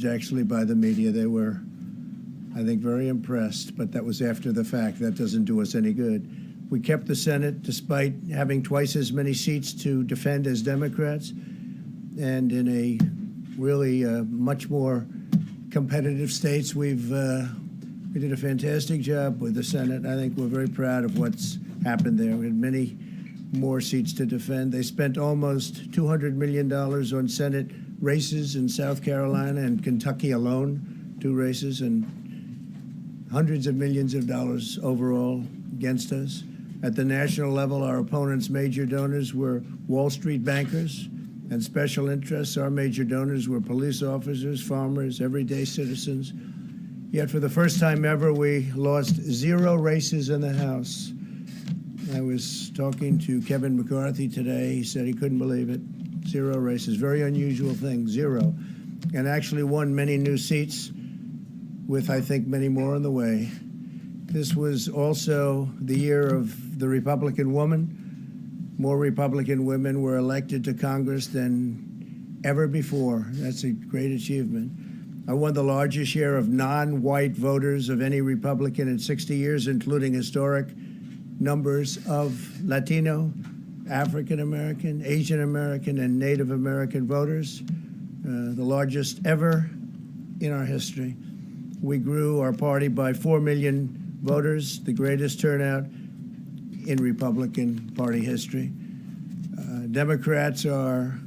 actually by the media. They were, I think, very impressed, but that was after the fact. That doesn't do us any good. We kept the Senate despite having twice as many seats to defend as Democrats, and in a really much more competitive states, we did a fantastic job with the Senate. I think we're very proud of what's happened there. We had many more seats to defend. They spent almost $200 million on Senate races in South Carolina and Kentucky alone, 2 races, and hundreds of millions of dollars overall against us. At the national level, our opponents' major donors were Wall Street bankers and special interests. Our major donors were police officers, farmers, everyday citizens. Yet for the first time ever, we lost 0 races in the House. I was talking to Kevin McCarthy today. He said he couldn't believe it. 0 races, very unusual thing, 0. And actually won many new seats with, I think, many more on the way. This was also the year of the Republican woman. More Republican women were elected to Congress than ever before. That's a great achievement. I won the largest share of non-white voters of any Republican in 60 years, including historic numbers of Latino, African American, Asian American, and Native American voters, the largest ever in our history. We grew our party by 4 million voters, the greatest turnout in Republican Party history. Democrats are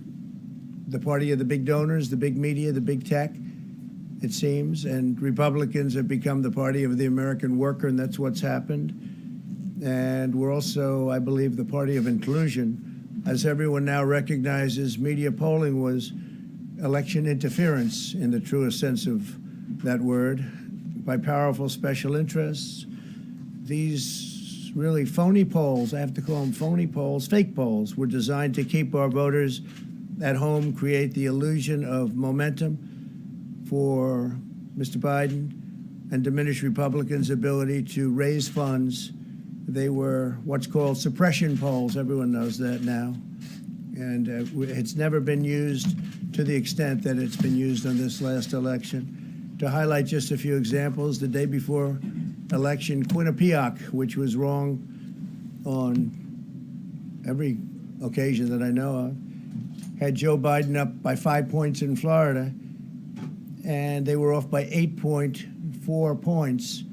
the party of the big donors, the big media, the big tech, it seems, and Republicans have become the party of the American worker, and that's what's happened. And we're also, I believe, the party of inclusion. As everyone now recognizes, media polling was election interference in the truest sense of that word by powerful special interests. These really phony polls, I have to call them phony polls, fake polls, were designed to keep our voters at home, create the illusion of momentum for Mr. Biden, and diminish Republicans' ability to raise funds. They were what's called suppression polls. Everyone knows that now. And it's never been used to the extent that it's been used on this last election. To highlight just a few examples, the day before election, Quinnipiac, which was wrong on every occasion that I know of, had Joe Biden up by 5 points in Florida, and they were off by 8.4 points,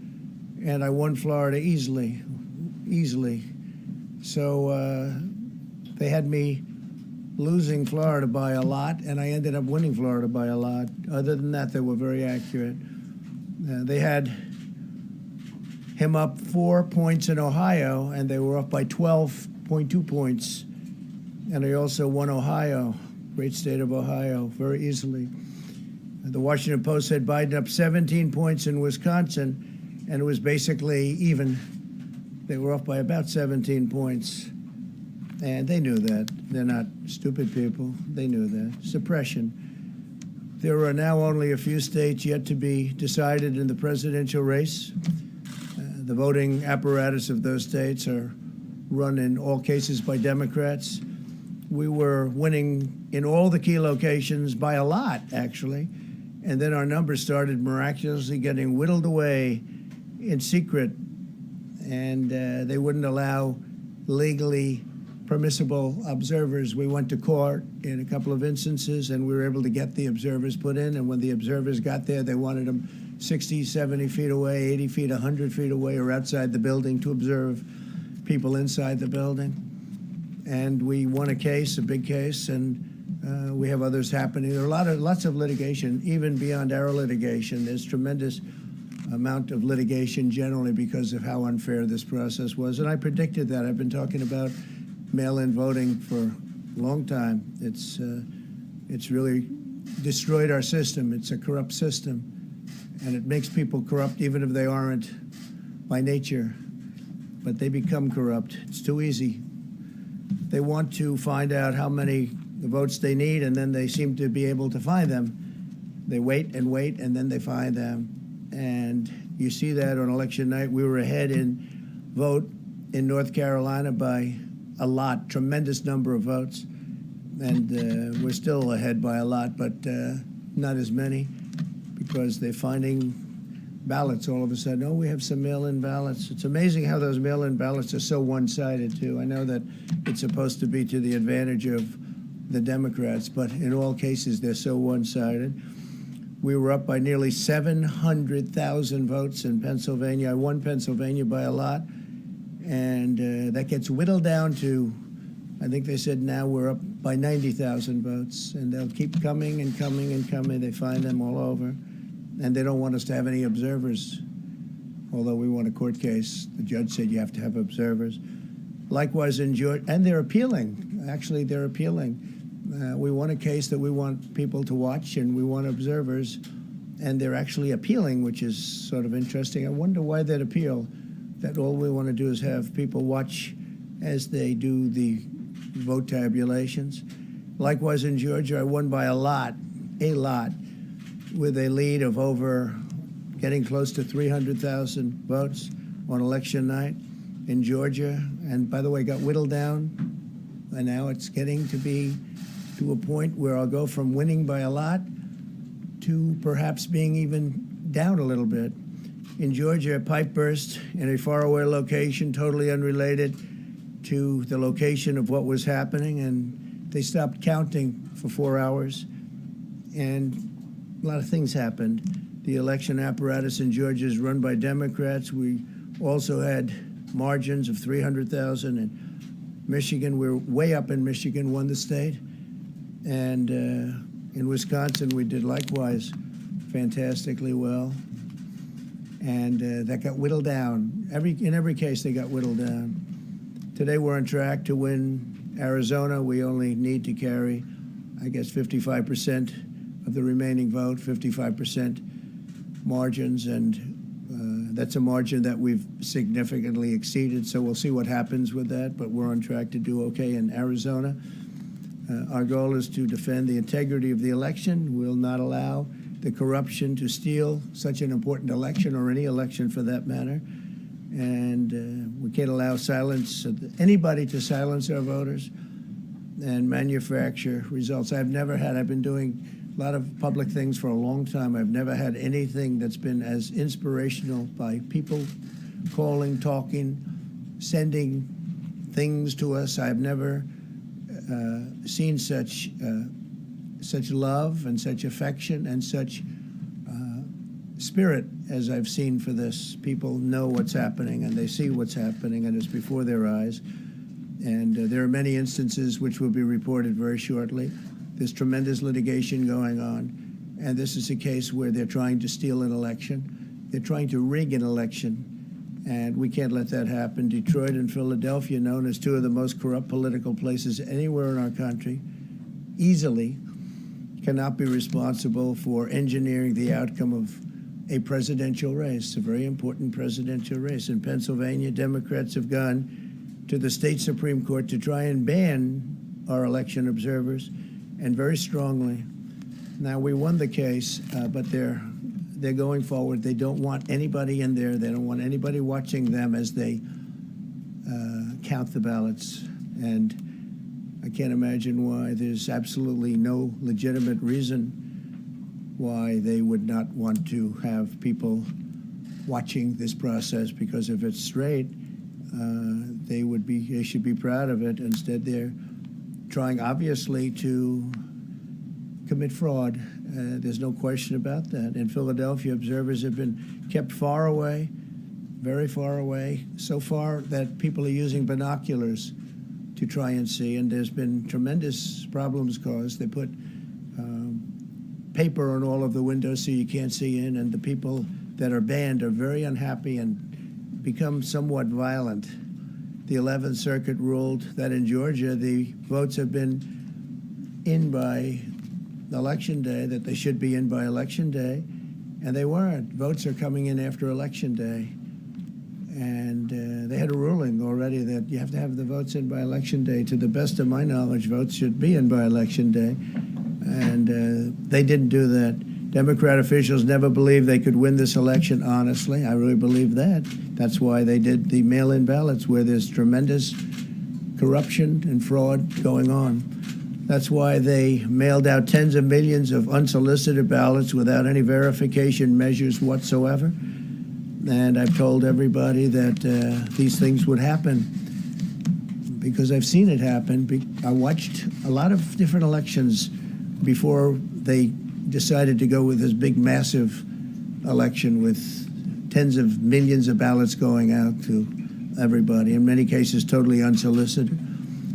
and I won Florida easily. So they had me losing Florida by a lot, and I ended up winning Florida by a lot. Other than that, they were very accurate. They had him up 4 points in Ohio, and they were up by 12.2 points. And I also won Ohio, great state of Ohio, very easily. The Washington Post had Biden up 17 points in Wisconsin, and it was basically even. They were off by about 17 points, and they knew that. They're not stupid people. They knew that. Suppression. There are now only a few states yet to be decided in the presidential race. The voting apparatus of those states are run in all cases by Democrats. We were winning in all the key locations by a lot, actually. And then our numbers started miraculously getting whittled away in secret, and they wouldn't allow legally permissible observers. We went to court in a couple of instances, and we were able to get the observers put in, and when the observers got there, they wanted them 60, 70 feet away, 80 feet, 100 feet away, or outside the building to observe people inside the building. And we won a case, a big case, and we have others happening. There are lots of litigation, even beyond our litigation. There's tremendous amount of litigation generally because of how unfair this process was. And I predicted that. I've been talking about mail-in voting for a long time. It's really destroyed our system. It's a corrupt system, and it makes people corrupt even if they aren't by nature, but they become corrupt. It's too easy. They want to find out how many votes they need, and then they seem to be able to find them. They wait, and then they find them. And you see that on election night. We were ahead in vote in North Carolina by a lot, tremendous number of votes. And we're still ahead by a lot, but not as many. because they're finding ballots all of a sudden. Oh, we have some mail-in ballots. It's amazing how those mail-in ballots are so one-sided, too. I know that it's supposed to be to the advantage of the Democrats, but in all cases, they're so one-sided. We were up by nearly 700,000 votes in Pennsylvania. I won Pennsylvania by a lot, and that gets whittled down to, I think they said now we're up by 90,000 votes, and they'll keep coming and coming and coming. They find them all over, and they don't want us to have any observers, although we won a court case. The judge said you have to have observers. Likewise in Georgia, and they're appealing. Actually, they're appealing. We won a case that we want people to watch, and we want observers, and they're actually appealing, which is sort of interesting. I wonder why they'd appeal, that all we want to do is have people watch as they do the vote tabulations. Likewise in Georgia, I won by a lot, with a lead of over getting close to 300,000 votes on election night in Georgia. And by the way, got whittled down, and now it's getting to be to a point where I'll go from winning by a lot to perhaps being even down a little bit. In Georgia, a pipe burst in a faraway location, totally unrelated to the location of what was happening, and they stopped counting for 4 hours, and a lot of things happened. The election apparatus in Georgia is run by Democrats. We also had margins of 300,000 in Michigan. We're way up in Michigan, won the state. And in Wisconsin, we did likewise fantastically well. And that got whittled down. In every case, they got whittled down. Today, we're on track to win Arizona. We only need to carry, I guess, 55% of the remaining vote, 55% margins, and that's a margin that we've significantly exceeded, so we'll see what happens with that, but we're on track to do okay in Arizona. Our goal is to defend the integrity of the election. We'll not allow the corruption to steal such an important election, or any election for that matter, and we can't allow anybody to silence our voters and manufacture results. I've been doing a lot of public things for a long time. I've never had anything that's been as inspirational, by people calling, talking, sending things to us. I've never seen such love and such affection and such spirit as I've seen for this. People know what's happening, and they see what's happening, and it's before their eyes. And there are many instances which will be reported very shortly. There's tremendous litigation going on, and this is a case where they're trying to steal an election. They're trying to rig an election, and we can't let that happen. Detroit and Philadelphia, known as two of the most corrupt political places anywhere in our country, easily cannot be responsible for engineering the outcome of a presidential race, a very important presidential race. In Pennsylvania, Democrats have gone to the state Supreme Court to try and ban our election observers, and very strongly. Now, we won the case, but they're going forward. They don't want anybody in there. They don't want anybody watching them as they count the ballots. And I can't imagine why. There's absolutely no legitimate reason why they would not want to have people watching this process, because if it's straight, they should be proud of it. Instead, they're trying, obviously, to commit fraud. There's no question about that. In Philadelphia, observers have been kept far away, very far away, so far that people are using binoculars to try and see, and there's been tremendous problems caused. They put paper on all of the windows so you can't see in, and the people that are banned are very unhappy and become somewhat violent. The 11th Circuit ruled that in Georgia, the votes have been in by Election Day, that they should be in by Election Day, and they weren't. Votes are coming in after Election Day. And they had a ruling already that you have to have the votes in by Election Day. To the best of my knowledge, votes should be in by Election Day. And they didn't do that. Democrat officials never believed they could win this election, honestly. I really believe that. That's why they did the mail-in ballots, where there's tremendous corruption and fraud going on. That's why they mailed out tens of millions of unsolicited ballots without any verification measures whatsoever. And I've told everybody that these things would happen because I've seen it happen. I watched a lot of different elections before they decided to go with this big, massive election with tens of millions of ballots going out to everybody, in many cases totally unsolicited.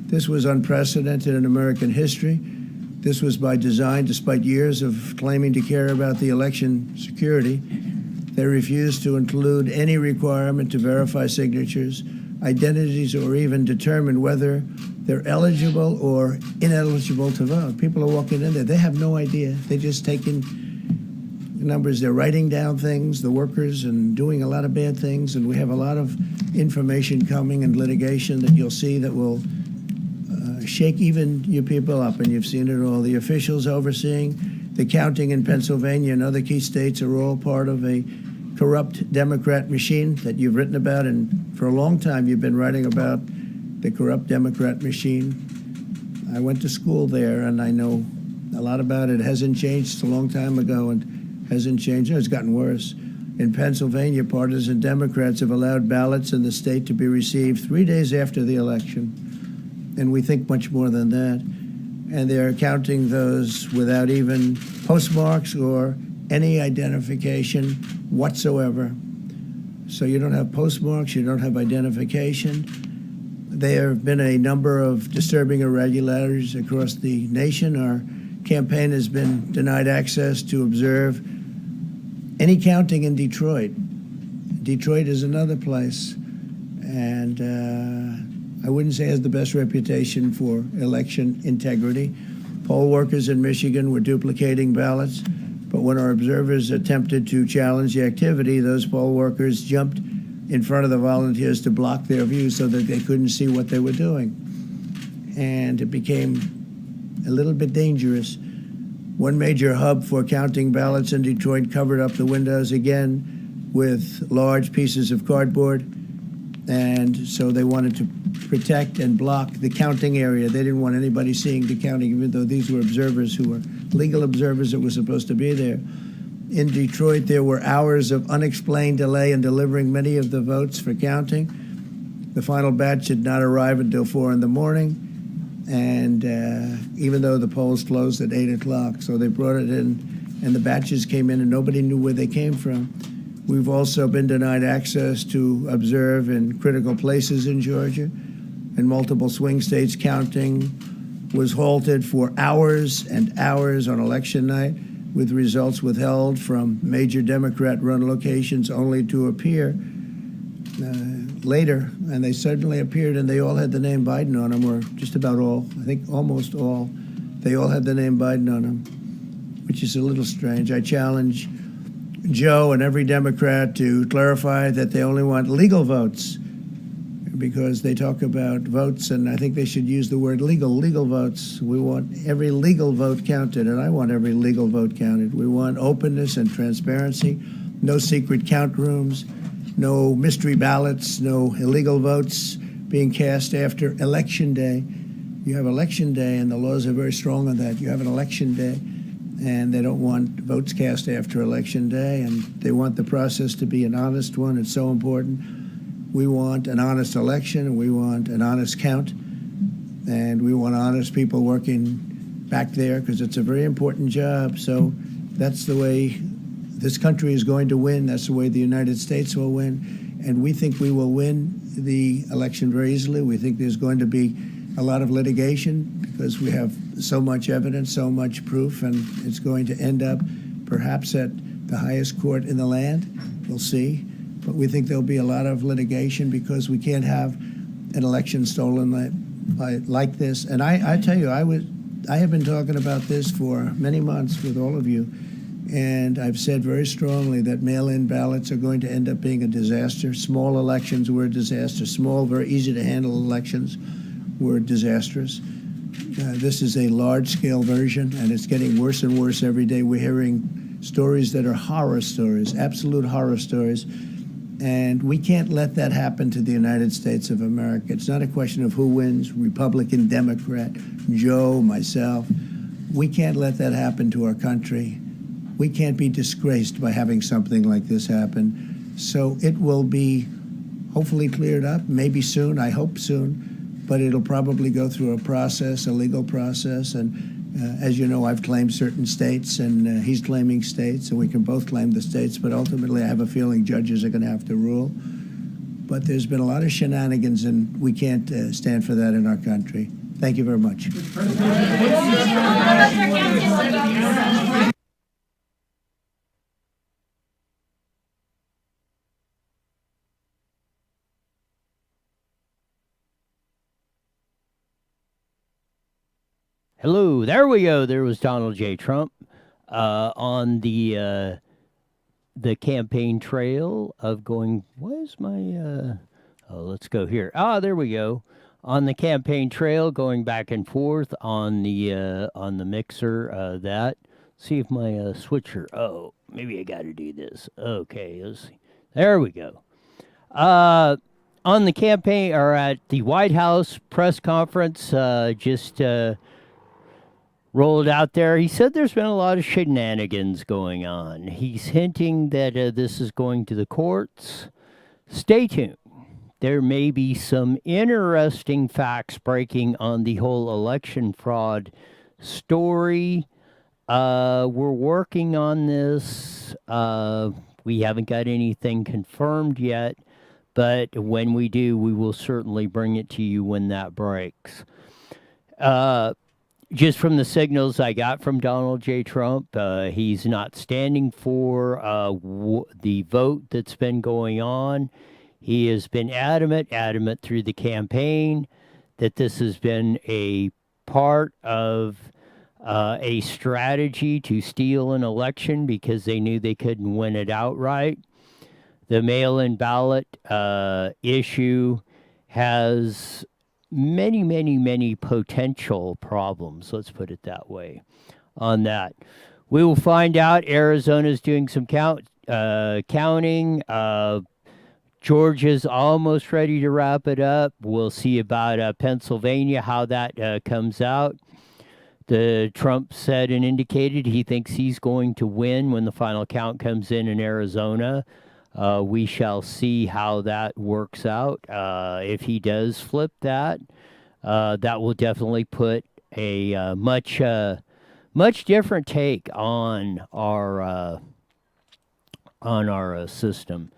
This was unprecedented in American history. This was by design, despite years of claiming to care about the election security. They refused to include any requirement to verify signatures, identities, or even determine whether they're eligible or ineligible to vote. People are walking in there. They have no idea. They're just taking numbers. They're writing down things, the workers, and doing a lot of bad things. And we have a lot of information coming and litigation that you'll see that will shake even you people up. And you've seen it all. The officials overseeing the counting in Pennsylvania and other key states are all part of a corrupt Democrat machine that you've written about, and for a long time you've been writing about the corrupt Democrat machine. I went to school there, and I know a lot about it. It hasn't changed. It's a long time ago, and hasn't changed. It's gotten worse. In Pennsylvania, partisan Democrats have allowed ballots in the state to be received 3 days after the election, and we think much more than that. And they're counting those without even postmarks or any identification whatsoever. So you don't have postmarks, you don't have identification. There have been a number of disturbing irregularities across the nation. Our campaign has been denied access to observe any counting in Detroit. Detroit is another place, and I wouldn't say has the best reputation for election integrity. Poll workers in Michigan were duplicating ballots, but when our observers attempted to challenge the activity, those poll workers jumped in front of the volunteers to block their view so that they couldn't see what they were doing. And it became a little bit dangerous. One major hub for counting ballots in Detroit covered up the windows again with large pieces of cardboard. And so they wanted to protect and block the counting area. They didn't want anybody seeing the counting, even though these were observers who were legal observers that were supposed to be there. In Detroit, there were hours of unexplained delay in delivering many of the votes for counting. The final batch did not arrive until 4 in the morning, and even though the polls closed at 8 o'clock, so they brought it in, and the batches came in, and nobody knew where they came from. We've also been denied access to observe in critical places in Georgia. In multiple swing states, counting was halted for hours and hours on election night, with results withheld from major Democrat-run locations only to appear later. And they suddenly appeared, and they all had the name Biden on them, or just about all. I think almost all. They all had the name Biden on them, which is a little strange. I challenge Joe and every Democrat to clarify that they only want legal votes, because they talk about votes, and I think they should use the word legal votes. We want every legal vote counted, and I want every legal vote counted. We want openness and transparency, no secret count rooms, no mystery ballots, no illegal votes being cast after Election Day. You have Election Day, and the laws are very strong on that. You have an Election Day, and they don't want votes cast after Election Day, and they want the process to be an honest one. It's so important. We want an honest election, and we want an honest count, and we want honest people working back there, because it's a very important job. So that's the way this country is going to win. That's the way the United States will win, and we think we will win the election very easily. We think there's going to be a lot of litigation because we have so much evidence, so much proof, and it's going to end up perhaps at the highest court in the land. We'll see. But we think there'll be a lot of litigation because we can't have an election stolen like this. And I tell you, I have been talking about this for many months with all of you, and I've said very strongly that mail-in ballots are going to end up being a disaster. Small elections were a disaster. Small, very easy-to-handle elections were disastrous. This is a large-scale version, and it's getting worse and worse every day. We're hearing stories that are horror stories, absolute horror stories. And we can't let that happen to the United States of America. It's not a question of who wins, Republican, Democrat, Joe, myself. We can't let that happen to our country. We can't be disgraced by having something like this happen. So it will be hopefully cleared up, maybe soon, I hope soon, but it'll probably go through a process, a legal process. And as you know, I've claimed certain states, and he's claiming states, and we can both claim the states, but ultimately I have a feeling judges are going to have to rule. But there's been a lot of shenanigans, and we can't stand for that in our country. Thank you very much. Hello, there we go. There was Donald J. Trump on the campaign trail of going. Where's my? Oh, let's go here. Ah, there we go. On the campaign trail, going back and forth on the mixer. That. See if my switcher. Oh, maybe I got to do this. Okay, let's see. There we go. On the campaign or at the White House press conference, just. Rolled out there. He said there's been a lot of shenanigans going on. He's hinting that this is going to the courts. Stay tuned. There may be some interesting facts breaking on the whole election fraud story. We're working on this. We haven't got anything confirmed yet, but when we do, we will certainly bring it to you when that breaks. Just from the signals I got from Donald J. Trump, he's not standing for the vote that's been going on. He has been adamant through the campaign that this has been a part of a strategy to steal an election because they knew they couldn't win it outright. The mail-in ballot issue has many potential problems, let's put it that way, on that. We will find out. Arizona's doing some counting. Georgia's almost ready to wrap it up. We'll see about Pennsylvania, how that comes out. The Trump said and indicated he thinks he's going to win when the final count comes in Arizona. We shall see how that works out. If he does flip that, that will definitely put a much different take on our system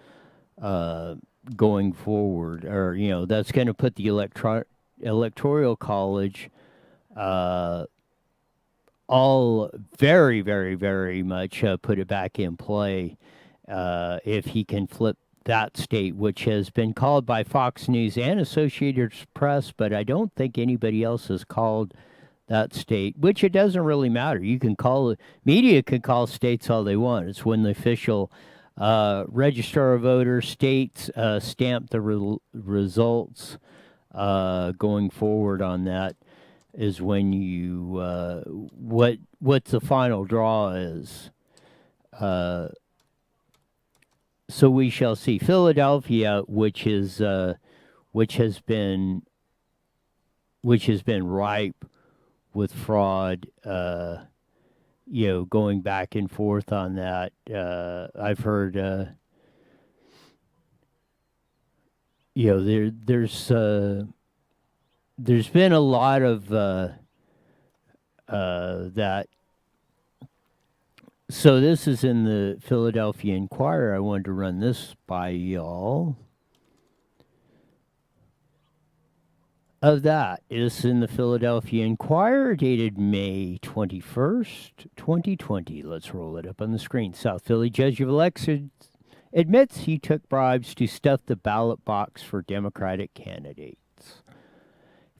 going forward. Or that's going to put the electoral college all very much put it back in play. If he can flip that state, which has been called by Fox News and Associated Press, but I don't think anybody else has called that state, which it doesn't really matter. You can call it, media can call states all they want. It's when the official registrar of voters states stamp the results going forward on that is when you, what the final draw is. So we shall see. Philadelphia, which has been ripe with fraud, going back and forth on that. I've heard, there's been a lot of that. So this is in the Philadelphia Inquirer. I wanted to run this by y'all. Of that is in the Philadelphia Inquirer, dated May 21st, 2020. Let's roll it up on the screen. South Philly judge of elections admits he took bribes to stuff the ballot box for Democratic candidates.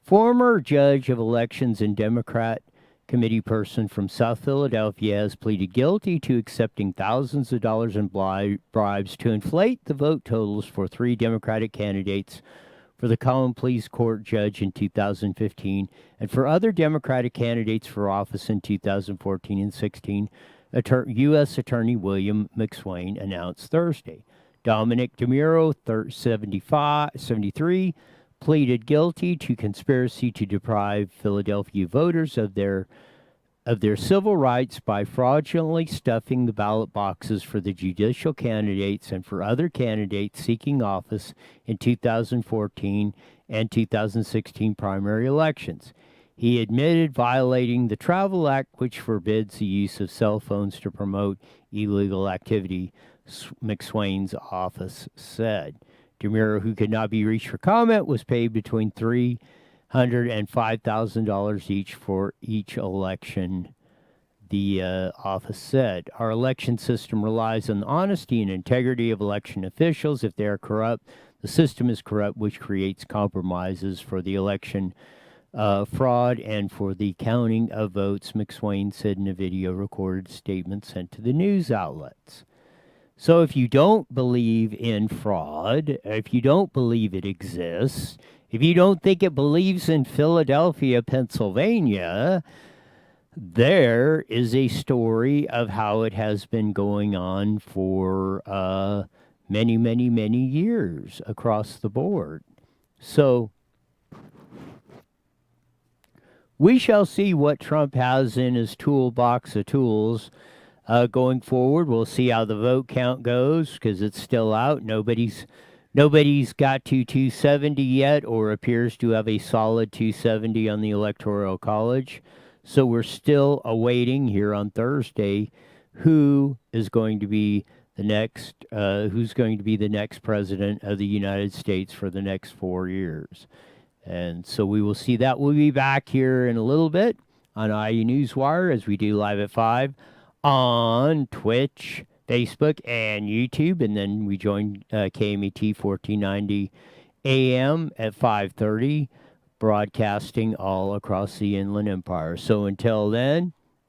Former judge of elections and Democrat committee person from South Philadelphia has pleaded guilty to accepting thousands of dollars in bribes to inflate the vote totals for 3 Democratic candidates for the Common Pleas Court judge in 2015 and for other Democratic candidates for office in 2014 and 16, U.S. Attorney William McSwain announced Thursday. Dominic DeMuro, 73, pleaded guilty to conspiracy to deprive Philadelphia voters of their civil rights by fraudulently stuffing the ballot boxes for the judicial candidates and for other candidates seeking office in 2014 and 2016 primary elections. He admitted violating the Travel Act, which forbids the use of cell phones to promote illegal activity, McSwain's office said. DeMuro, who could not be reached for comment, was paid between $300 and $5,000 each for each election, the office said. Our election system relies on the honesty and integrity of election officials. If they are corrupt, the system is corrupt, which creates compromises for the election fraud and for the counting of votes, McSwain said in a video recorded statement sent to the news outlets. So if you don't believe in fraud, if you don't believe it exists, if you don't think it believes in Philadelphia, Pennsylvania, there is a story of how it has been going on for many, many, many years across the board. So we shall see what Trump has in his toolbox of tools going forward. We'll see how the vote count goes because it's still out. Nobody's got to 270 yet or appears to have a solid 270 on the Electoral College. So we're still awaiting here on Thursday who is going to be the next president of the United States for the next 4 years. And so we will see that. We'll be back here in a little bit on IU Newswire as we do live at 5 on Twitch, Facebook, and YouTube. And then we join KMET 1490 AM at 5:30, broadcasting all across the Inland Empire. So until then,